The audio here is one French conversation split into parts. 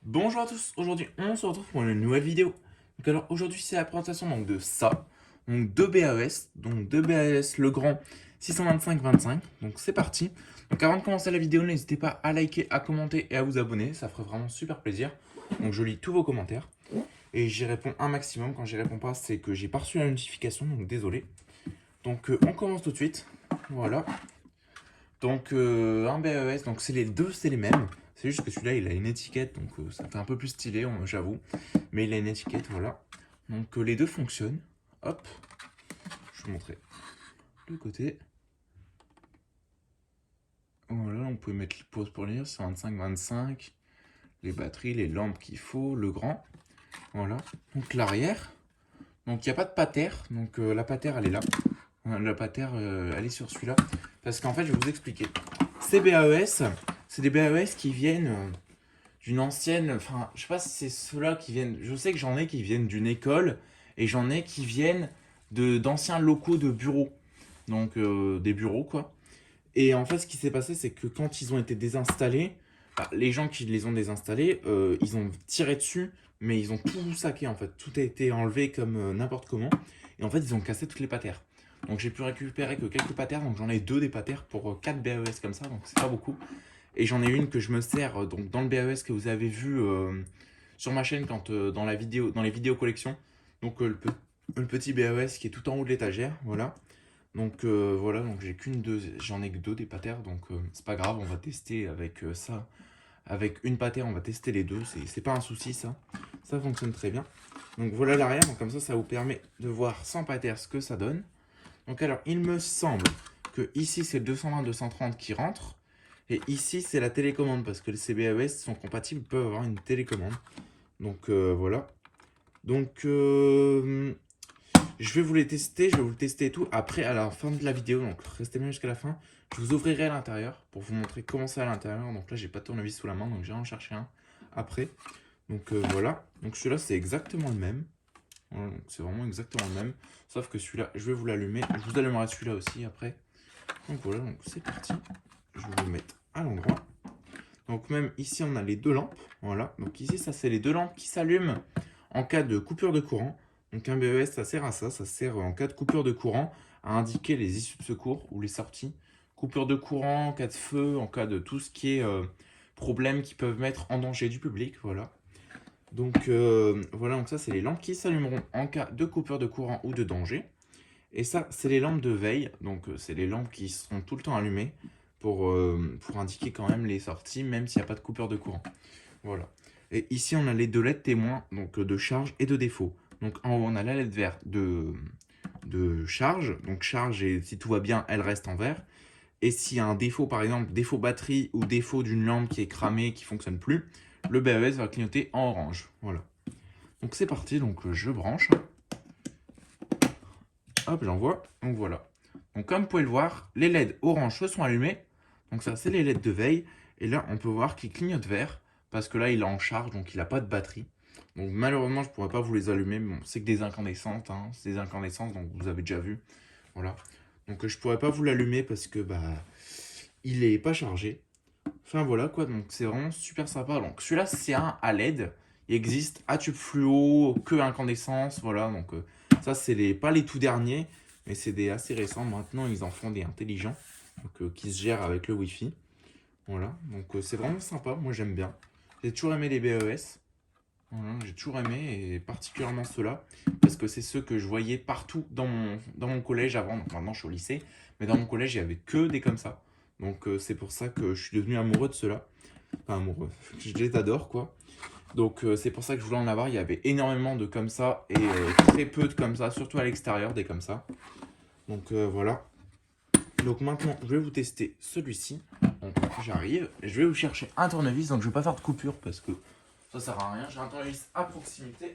Bonjour à tous, aujourd'hui on se retrouve pour une nouvelle vidéo. Donc alors aujourd'hui c'est la présentation donc, de ça, donc deux BAES, le grand 625-25, donc c'est parti. Donc avant de commencer la vidéo, n'hésitez pas à liker, à commenter et à vous abonner, ça ferait vraiment super plaisir. Donc je lis tous vos commentaires et j'y réponds un maximum, quand j'y réponds pas c'est que j'ai pas reçu la notification, donc désolé. Donc on commence tout de suite, voilà. Donc un BAES, donc c'est les deux, c'est les mêmes. C'est juste que celui-là, il a une étiquette, donc ça fait un peu plus stylé, j'avoue. Mais il a une étiquette, voilà. Donc les deux fonctionnent. Hop, je vais vous montrer le côté. Voilà, on peut mettre les pauses pour lire, c'est 25-25. Les batteries, les lampes qu'il faut, le grand. Voilà. Donc l'arrière. Donc il n'y a pas de pater, donc la pater, elle est là. La pater, elle est sur celui-là. Parce qu'en fait, je vais vous expliquer. Ces BAES, c'est des BAES qui viennent d'une ancienne, enfin, je sais pas si c'est ceux-là qui viennent, je sais que j'en ai qui viennent d'une école, et j'en ai qui viennent d'anciens locaux de bureaux, donc des bureaux quoi. Et en fait, ce qui s'est passé, c'est que quand ils ont été désinstallés, bah, les gens qui les ont désinstallés, ils ont tiré dessus, mais ils ont tout saqué en fait, tout a été enlevé comme n'importe comment, et en fait, ils ont cassé toutes les patères. Donc j'ai pu récupérer que quelques patères, donc j'en ai deux des patères pour 4 BAES comme ça, donc c'est pas beaucoup. Et j'en ai une que je me sers donc dans le BAES que vous avez vu sur ma chaîne quand, dans les vidéos collections. Donc le petit BAES qui est tout en haut de l'étagère, voilà. Donc voilà, donc j'en ai que deux des patères, donc c'est pas grave, on va tester avec ça. Avec une patère, on va tester les deux, c'est pas un souci ça. Ça fonctionne très bien. Donc voilà l'arrière, donc comme ça vous permet de voir sans patère ce que ça donne. Donc alors, il me semble que ici c'est le 220-230 qui rentre. Et ici, c'est la télécommande, parce que les CBAES sont compatibles, peuvent avoir une télécommande. Donc voilà. Donc je vais vous les tester, je vais vous le tester et tout. Après, à la fin de la vidéo, donc restez bien jusqu'à la fin, je vous ouvrirai à l'intérieur pour vous montrer comment c'est à l'intérieur. Donc là, j'ai pas de tournevis sous la main, donc j'ai en chercher un après. Donc voilà. Donc celui-là, c'est exactement le même. Voilà, donc c'est vraiment exactement le même. Sauf que celui-là, je vais vous l'allumer. Je vous allumerai celui-là aussi après. Donc voilà, donc c'est parti. Je vais vous le mettre à l'endroit. Donc même ici, on a les deux lampes. Voilà. Donc ici, ça, c'est les deux lampes qui s'allument en cas de coupure de courant. Donc un BES, ça sert à ça. Ça sert en cas de coupure de courant à indiquer les issues de secours ou les sorties. Coupure de courant en cas de feu, en cas de tout ce qui est problème qui peuvent mettre en danger du public. Voilà. Donc voilà, donc ça, c'est les lampes qui s'allumeront en cas de coupure de courant ou de danger. Et ça, c'est les lampes de veille. Donc c'est les lampes qui seront tout le temps allumées pour indiquer quand même les sorties, même s'il n'y a pas de coupure de courant. Voilà. Et ici, on a les deux LED témoins, donc de charge et de défaut. Donc en haut, on a la LED vert de charge. Donc charge, et si tout va bien, elle reste en vert. Et s'il y a un défaut, par exemple, défaut batterie ou défaut d'une lampe qui est cramée, qui ne fonctionne plus, le BAES va clignoter en orange. Voilà. Donc c'est parti, donc je branche. Hop, j'envoie. Donc voilà. Donc comme vous pouvez le voir, les LED orange se sont allumés. Donc ça, c'est les LED de veille. Et là, on peut voir qu'il clignote vert. Parce que là, il est en charge, donc il n'a pas de batterie. Donc malheureusement, je ne pourrais pas vous les allumer. Mais bon, c'est que des incandescentes. Hein. C'est des incandescences, donc vous avez déjà vu. Voilà. Donc je ne pourrais pas vous l'allumer parce que bah il n'est pas chargé. Enfin voilà quoi, donc c'est vraiment super sympa. Donc celui-là, c'est un à LED. Il existe à tube fluo, que incandescence. Voilà, donc ça, c'est pas les tout derniers. Mais c'est des assez récents. Maintenant, ils en font des intelligents. Donc, qui se gèrent avec le Wi-Fi. Voilà, donc c'est vraiment sympa, moi j'aime bien. J'ai toujours aimé les BES, voilà, j'ai toujours aimé, et particulièrement ceux-là, parce que c'est ceux que je voyais partout dans mon collège avant. Donc maintenant je suis au lycée, mais dans mon collège il n'y avait que des comme ça. Donc c'est pour ça que je suis devenu amoureux de ceux-là. Enfin amoureux, je les adore quoi. Donc c'est pour ça que je voulais en avoir, il y avait énormément de comme ça, et très peu de comme ça, surtout à l'extérieur des comme ça. Donc voilà. Donc maintenant, je vais vous tester celui-ci. Donc j'arrive, je vais vous chercher un tournevis, donc je vais pas faire de coupure parce que ça sert à rien. J'ai un tournevis à proximité.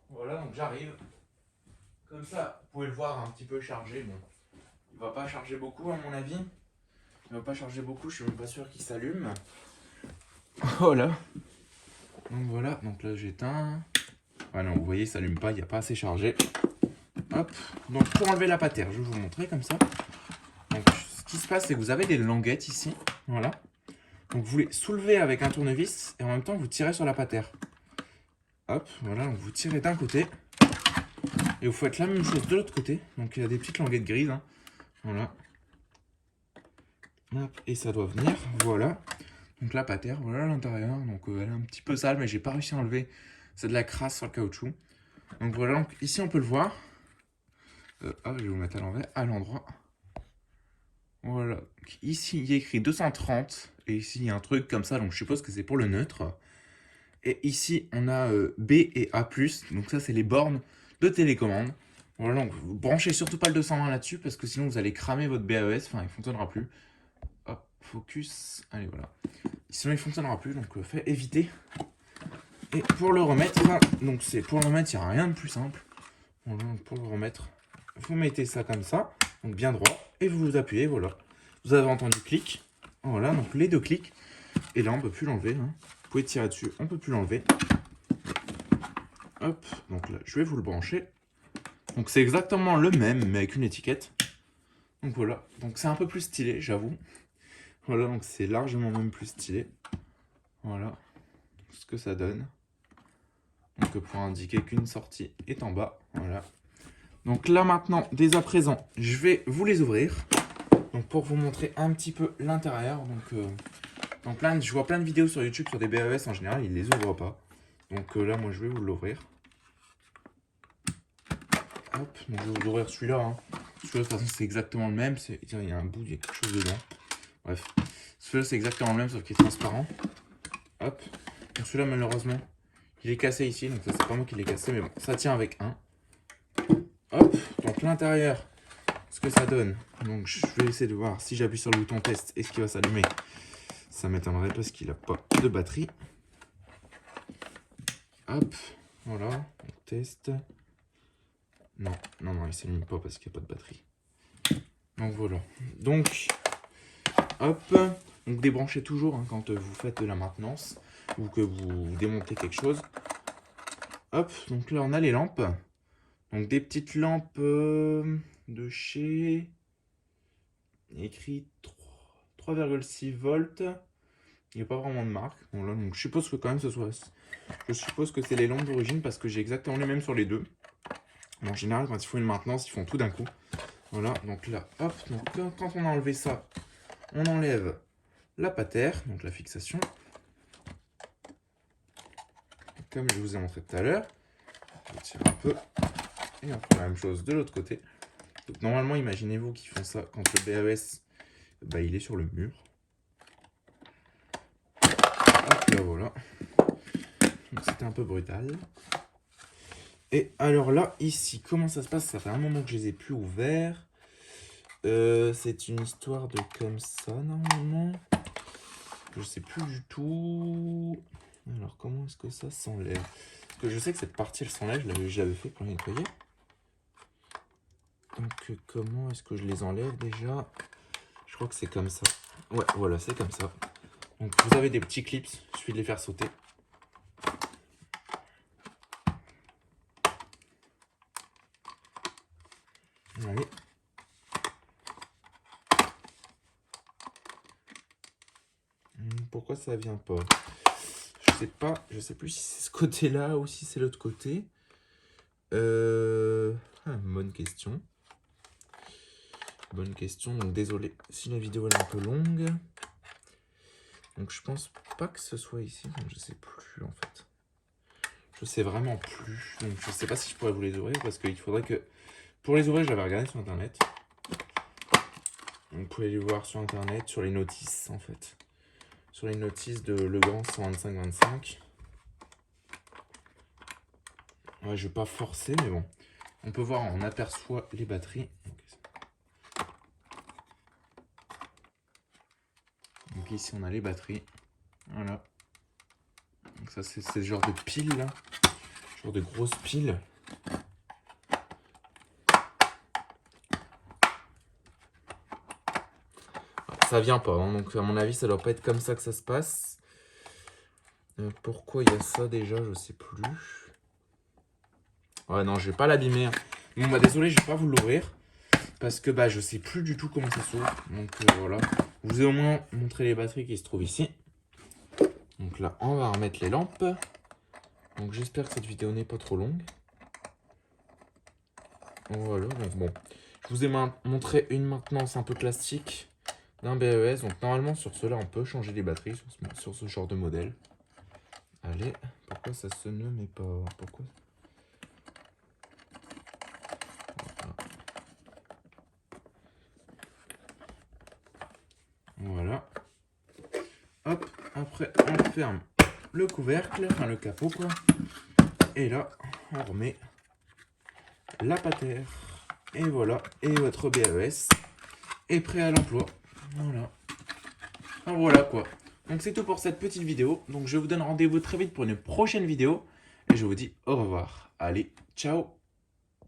Voilà, donc j'arrive. Comme ça, vous pouvez le voir un petit peu chargé. Bon, il va pas charger beaucoup à mon avis. Il va pas charger beaucoup, je suis même pas sûr qu'il s'allume. Voilà. Donc voilà, donc là j'éteins. Ah non, vous voyez, il s'allume pas, il n'y a pas assez chargé. Hop, donc pour enlever la patère, je vais vous montrer comme ça. Donc ce qui se passe, c'est que vous avez des languettes ici. Voilà. Donc vous les soulevez avec un tournevis et en même temps vous tirez sur la patère. Hop, voilà, donc vous tirez d'un côté. Et vous faites la même chose de l'autre côté. Donc il y a des petites languettes grises. Hein. Voilà. Hop, et ça doit venir, voilà. Donc la patère, voilà l'intérieur. Donc elle est un petit peu sale, mais j'ai pas réussi à enlever. C'est de la crasse sur le caoutchouc. Donc voilà, donc ici on peut le voir. Hop, je vais vous mettre à l'envers, à l'endroit. Voilà. Donc, ici il y a écrit 230. Et ici il y a un truc comme ça, donc je suppose que c'est pour le neutre. Et ici on a B et A+. Donc ça c'est les bornes de télécommande. Voilà, donc vous branchez surtout pas le 220 là-dessus, parce que sinon vous allez cramer votre BAES, enfin il fonctionnera plus. Hop, focus, allez voilà. Sinon il fonctionnera plus, donc fait éviter. Et pour le remettre, donc c'est pour le remettre, il n'y a rien de plus simple. Voilà, donc pour le remettre, vous mettez ça comme ça, donc bien droit, et vous appuyez, voilà. Vous avez entendu clic, voilà, donc les deux clics. Et là on peut plus l'enlever, hein. Vous pouvez tirer dessus, on peut plus l'enlever. Hop, donc là je vais vous le brancher. Donc c'est exactement le même, mais avec une étiquette. Donc voilà, donc c'est un peu plus stylé, j'avoue. Voilà, donc c'est largement même plus stylé. Voilà ce que ça donne. Donc pour indiquer qu'une sortie est en bas. Voilà. Donc là maintenant, dès à présent, je vais vous les ouvrir. Donc pour vous montrer un petit peu l'intérieur. Donc je vois plein de vidéos sur YouTube sur des BAES en général, ils les ouvrent pas. Donc là, moi je vais vous l'ouvrir. Hop, donc je vais vous ouvrir celui-là. Hein. Celui-là, de toute façon, c'est exactement le même. Il y a un bout, il y a quelque chose dedans. Bref. Celui-là, c'est exactement le même, sauf qu'il est transparent. Hop. Donc celui-là, malheureusement, il est cassé ici. Donc ça, c'est pas moi qui l'ai cassé, mais bon, ça tient avec un. Hop. Donc l'intérieur, ce que ça donne. Donc je vais essayer de voir si j'appuie sur le bouton test, est-ce qu'il va s'allumer. Ça m'étonnerait parce qu'il n'a pas de batterie. Hop. Voilà. Donc, test. Non, non, non, il s'allume pas parce qu'il n'y a pas de batterie. Donc voilà. Donc, hop. Donc débranchez toujours hein, quand vous faites de la maintenance ou que vous démontez quelque chose. Hop, donc là on a les lampes. Donc des petites lampes de chez... écrit 3,6 volts. Il n'y a pas vraiment de marque. Bon, là, donc, je suppose que quand même ce soit... Je suppose que c'est les lampes d'origine parce que j'ai exactement les mêmes sur les deux. En général, quand ils font une maintenance, ils font tout d'un coup. Voilà, donc là, hop. Donc quand on a enlevé ça, on enlève la patère, donc la fixation. Comme je vous ai montré tout à l'heure. Je tire un peu. Et on fait la même chose de l'autre côté. Donc normalement, imaginez-vous qu'ils font ça quand le BAES, bah, il est sur le mur. Hop, là voilà. Donc c'était un peu brutal. Et alors là, ici, comment ça se passe? Ça fait un moment que je les ai plus ouverts. C'est une histoire de comme ça, normalement. Je sais plus du tout. Alors, comment est-ce que ça s'enlève? Parce que je sais que cette partie, elle s'enlève. J'avais fait pour les nettoyer. Donc, comment est-ce que je les enlève déjà? Je crois que c'est comme ça. Ouais, voilà, c'est comme ça. Donc, vous avez des petits clips. Il suffit de les faire sauter. Allez. Pourquoi ça vient pas? Je sais pas. Je sais plus si c'est ce côté-là ou si c'est l'autre côté. Bonne question. Bonne question. Donc désolé si la vidéo est un peu longue. Donc je pense pas que ce soit ici. Donc, je sais plus en fait. Je sais vraiment plus. Donc je sais pas si je pourrais vous les ouvrir parce qu'il faudrait que... Pour les ouvrir, j'avais regardé sur internet. Donc, vous pouvez les voir sur internet, sur les notices en fait. Sur les notices de Legrand 125-25. Ouais, je vais pas forcer, mais bon. On peut voir, on aperçoit les batteries. Donc ici, on a les batteries. Voilà. Donc ça, c'est ce genre de pile là. Genre de grosses piles. Ça vient pas, hein. Donc à mon avis, ça doit pas être comme ça que ça se passe. Pourquoi il y a ça déjà, je sais plus. Ouais, non, je vais pas l'abîmer. Hein. Bon, bah désolé, je vais pas vous l'ouvrir. Parce que je sais plus du tout comment ça s'ouvre. Donc voilà. Je vous ai au moins montré les batteries qui se trouvent ici. Donc là, on va remettre les lampes. Donc j'espère que cette vidéo n'est pas trop longue. Voilà, donc bon. Je vous ai montré une maintenance un peu classique d'un BES. Donc normalement sur cela on peut changer les batteries sur ce genre de modèle. Allez, pourquoi ça se ne met pas? Pourquoi? Voilà. Hop, après on ferme le couvercle, enfin le capot quoi. Et là, on remet la patère. Et voilà, et votre BES est prêt à l'emploi. Voilà. Alors voilà quoi. Donc c'est tout pour cette petite vidéo. Donc je vous donne rendez-vous très vite pour une prochaine vidéo. Et je vous dis au revoir. Allez, ciao!